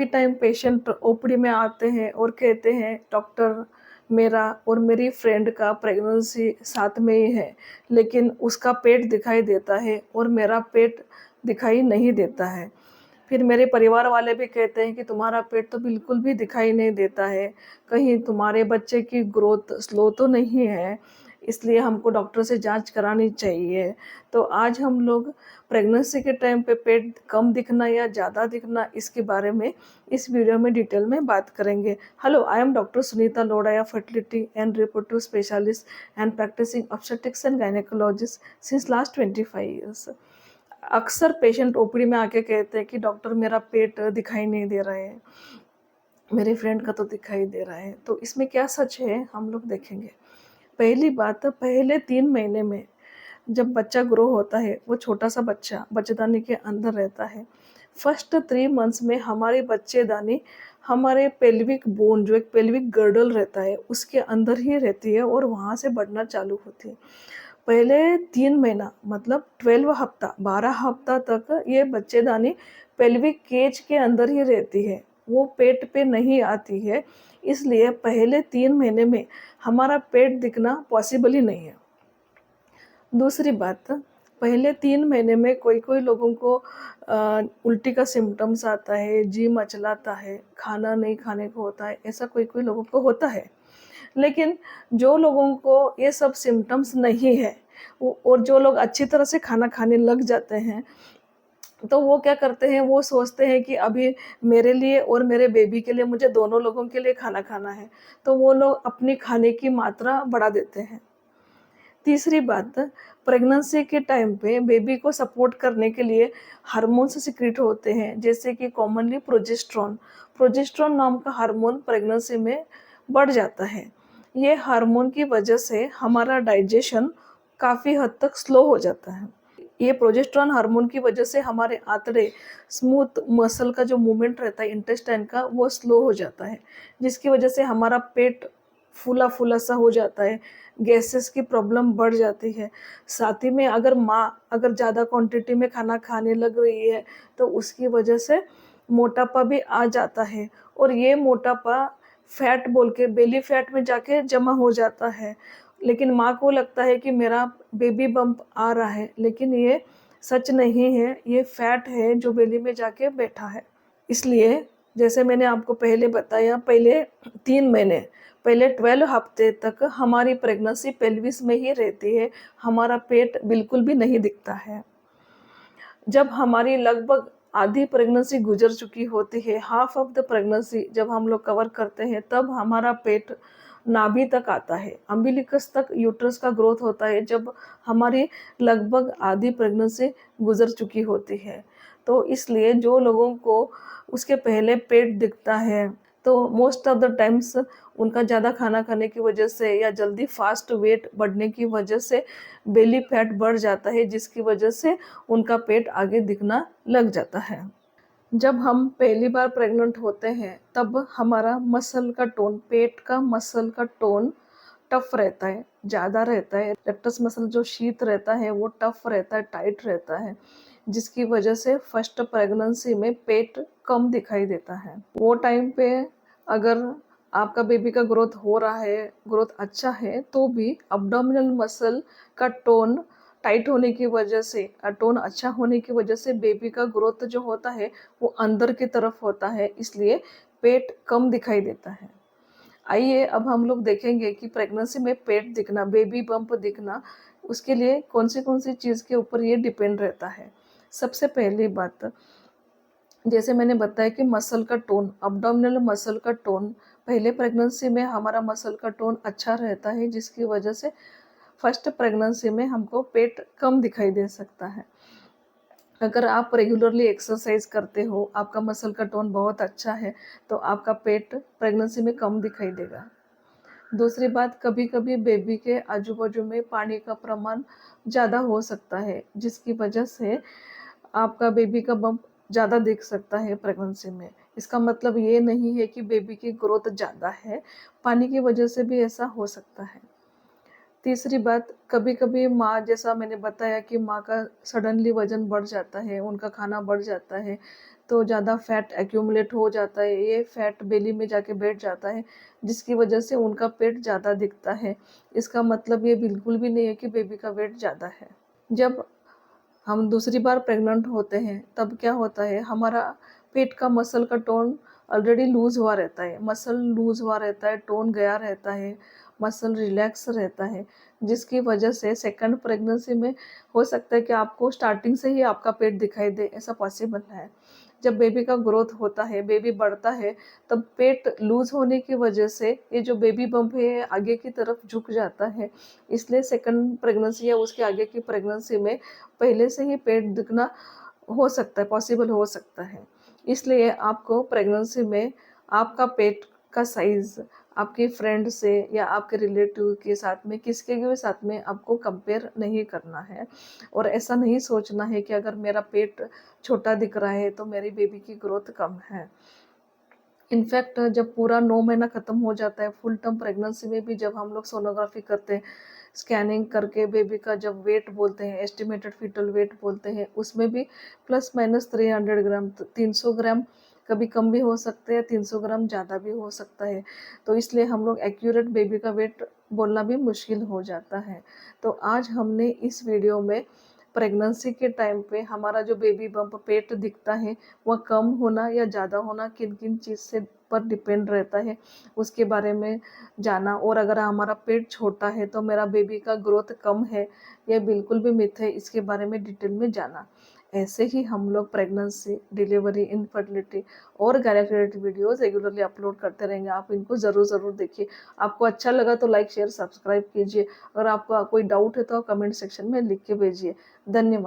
के time patient OPD में आते हैं और कहते हैं डॉक्टर, मेरा और मेरी फ्रेंड का प्रेगनेंसी साथ में ही है, लेकिन उसका पेट दिखाई देता है और मेरा पेट दिखाई नहीं देता है। फिर मेरे परिवार वाले भी कहते हैं कि तुम्हारा पेट तो बिल्कुल भी दिखाई नहीं देता है, कहीं तुम्हारे बच्चे की ग्रोथ स्लो तो नहीं है, इसलिए हमको डॉक्टर से जांच करानी चाहिए। तो आज हम लोग प्रेगनेंसी के टाइम पे पेट कम दिखना या ज़्यादा दिखना, इसके बारे में इस वीडियो में डिटेल में बात करेंगे। Hello, I am doctor Sunita Lodhaya, fertility and reproductive specialist and practising obstetrics and gynaecologist since last 25 years. अक्सर पेशेंट ओपीडी में आके कहते हैं कि डॉक्टर, मेरा पेट दिखाई नहीं दे रहा है, मेरी फ्रेंड का तो दिखाई दे रहा है। तो इसमें क्या सच है हम लोग देखेंगे। पहली बात, पहले 3 महीने में जब बच्चा ग्रो होता है, वो छोटा सा बच्चा बच्चेदानी के अंदर रहता है। फर्स्ट 3 मंथ्स में हमारी बच्चेदानी हमारे पेल्विक बोन, जो एक पेल्विक गर्डल रहता है, उसके अंदर ही रहती है और वहाँ से बढ़ना चालू होती है। पहले 3 महीना मतलब 12 हफ्ता, 12 हफ्ता तक ये बच्चेदानी पेल्विक केज के अंदर ही रहती है, वो पेट पे नहीं आती है। इसलिए पहले 3 महीने में हमारा पेट दिखना पॉसिबल ही नहीं है। दूसरी बात, पहले 3 महीने में कोई कोई लोगों को उल्टी का सिम्टम्स आता है, जी मचलाता है, खाना नहीं खाने को होता है, ऐसा कोई कोई लोगों को होता है। लेकिन जो लोगों को ये सब सिम्टम्स नहीं है, और जो लोग अच्छी तरह से खाना खाने लग जाते हैं, तो वो क्या करते हैं, वो सोचते हैं कि अभी मेरे लिए और मेरे बेबी के लिए, मुझे दोनों लोगों के लिए खाना खाना है, तो वो लोग अपनी खाने की मात्रा बढ़ा देते हैं। तीसरी बात, प्रेगनेंसी के टाइम पे बेबी को सपोर्ट करने के लिए हार्मोन्स सिक्रीट होते हैं, जैसे कि कॉमनली प्रोजेस्टेरॉन। प्रोजेस्टेरॉन नाम का हार्मोन प्रेगनेंसी में बढ़ जाता है। ये हार्मोन की वजह से हमारा डाइजेशन काफ़ी हद तक स्लो हो जाता है। ये प्रोजेस्टेरॉन हार्मोन की वजह से हमारे आंतड़े, स्मूथ मसल का जो मूवमेंट रहता है इंटेस्टाइन का, वो स्लो हो जाता है, जिसकी वजह से हमारा पेट फूला फूला सा हो जाता है, गैसेस की प्रॉब्लम बढ़ जाती है। साथ ही में अगर माँ अगर ज़्यादा क्वांटिटी में खाना खाने लग रही है, तो उसकी वजह से मोटापा भी आ जाता है, और ये मोटापा फैट बोल के बेली फैट में जाके जमा हो जाता है। लेकिन माँ को लगता है कि मेरा बेबी बम्प आ रहा है, लेकिन ये सच नहीं है, ये फैट है जो बेली में जाके बैठा है। इसलिए जैसे मैंने आपको पहले बताया, पहले 3 महीने, पहले 12 हफ्ते तक हमारी प्रेगनेंसी पेल्विस में ही रहती है, हमारा पेट बिल्कुल भी नहीं दिखता है। जब हमारी लगभग आधी प्रेगनेंसी गुजर चुकी होती है, हाफ ऑफ द प्रेगनेंसी जब हम लोग कवर करते हैं, तब हमारा पेट नाभि तक आता है, अम्बिलिकस तक यूट्रस का ग्रोथ होता है, जब हमारी लगभग आधी प्रेगनेंसी गुजर चुकी होती है। तो इसलिए जो लोगों को उसके पहले पेट दिखता है, तो मोस्ट ऑफ द टाइम्स उनका ज़्यादा खाना खाने की वजह से या जल्दी फास्ट वेट बढ़ने की वजह से बेली फैट बढ़ जाता है, जिसकी वजह से उनका पेट आगे दिखना लग जाता है। जब हम पहली बार प्रेग्नेंट होते हैं, तब हमारा मसल का टोन, पेट का मसल का टोन टफ रहता है, ज़्यादा रहता है। रेक्टस मसल जो शीथ रहता है वो टफ रहता है, टाइट रहता है, जिसकी वजह से फर्स्ट प्रेगनेंसी में पेट कम दिखाई देता है। वो टाइम पे अगर आपका बेबी का ग्रोथ हो रहा है, ग्रोथ अच्छा है, तो भी अब्डोमिनल मसल का टोन टाइट होने की वजह से, टोन अच्छा होने की वजह से बेबी का ग्रोथ जो होता है वो अंदर की तरफ होता है, इसलिए पेट कम दिखाई देता है। आइए अब हम लोग देखेंगे कि प्रेगनेंसी में पेट दिखना, बेबी बम्प दिखना, उसके लिए कौन सी चीज़ के ऊपर ये डिपेंड रहता है। सबसे पहली बात, जैसे मैंने बताया कि मसल का टोन, अब्डोमिनल मसल का टोन, पहले प्रेगनेंसी में हमारा मसल का टोन अच्छा रहता है, जिसकी वजह से फर्स्ट प्रेगनेंसी में हमको पेट कम दिखाई दे सकता है। अगर आप रेगुलरली एक्सरसाइज करते हो, आपका मसल का टोन बहुत अच्छा है, तो आपका पेट प्रेगनेंसी में कम दिखाई देगा। दूसरी बात, कभी कभी बेबी के आजू बाजू में पानी का प्रमाण ज़्यादा हो सकता है, जिसकी वजह से आपका बेबी का बम्प ज़्यादा दिख सकता है प्रेगनेंसी में। इसका मतलब ये नहीं है कि बेबी की ग्रोथ ज़्यादा है, पानी की वजह से भी ऐसा हो सकता है। तीसरी बात, कभी कभी माँ, जैसा मैंने बताया कि माँ का सडनली वज़न बढ़ जाता है, उनका खाना बढ़ जाता है, तो ज़्यादा फैट एक्यूमुलेट हो जाता है, ये फैट बेली में जाके बैठ जाता है, जिसकी वजह से उनका पेट ज़्यादा दिखता है। इसका मतलब ये बिल्कुल भी नहीं है कि बेबी का वेट ज़्यादा है। जब हम दूसरी बार प्रेग्नेंट होते हैं तब क्या होता है, हमारा पेट का मसल का टोन ऑलरेडी लूज हुआ रहता है, मसल लूज हुआ रहता है, टोन गया रहता है, मसल रिलैक्स रहता है, जिसकी वजह से सेकंड प्रेगनेंसी में हो सकता है कि आपको स्टार्टिंग से ही आपका पेट दिखाई दे, ऐसा पॉसिबल है। जब बेबी का ग्रोथ होता है, बेबी बढ़ता है, तब पेट लूज होने की वजह से ये जो बेबी बम्प है आगे की तरफ झुक जाता है। इसलिए सेकंड प्रेगनेंसी या उसके आगे की प्रेगनेंसी में पहले से ही पेट दिखना हो सकता है, पॉसिबल हो सकता है। इसलिए आपको प्रेगनेंसी में आपका पेट का साइज़ आपके फ्रेंड से या आपके रिलेटिव के साथ में, किसके भी साथ में आपको कंपेयर नहीं करना है, और ऐसा नहीं सोचना है कि अगर मेरा पेट छोटा दिख रहा है तो मेरी बेबी की ग्रोथ कम है। इनफैक्ट जब पूरा 9 महीना ख़त्म हो जाता है, फुल टर्म प्रेगनेंसी में भी जब हम लोग सोनोग्राफी करते हैं, स्कैनिंग करके बेबी का जब वेट बोलते हैं, एस्टिमेटेड फीटल वेट बोलते हैं, उसमें भी प्लस माइनस 300 ग्राम, 300 ग्राम कभी कम भी हो सकते हैं, 300 ग्राम ज़्यादा भी हो सकता है। तो इसलिए हम लोग एक्यूरेट बेबी का वेट बोलना भी मुश्किल हो जाता है। तो आज हमने इस वीडियो में प्रेगनेंसी के टाइम पे हमारा जो बेबी बम्प पेट दिखता है, वह कम होना या ज़्यादा होना किन किन चीज़ से पर डिपेंड रहता है, उसके बारे में जाना। और अगर हमारा पेट छोटा है तो मेरा बेबी का ग्रोथ कम है, यह बिल्कुल भी मिथ है, इसके बारे में डिटेल में जाना। ऐसे ही हम लोग प्रेगनेंसी, डिलीवरी, इनफर्टिलिटी और गायनेकोलॉजी वीडियोस रेगुलरली अपलोड करते रहेंगे। आप इनको ज़रूर देखिए। आपको अच्छा लगा तो लाइक शेयर सब्सक्राइब कीजिए। अगर आपका कोई डाउट है तो कमेंट सेक्शन में लिख के भेजिए। धन्यवाद।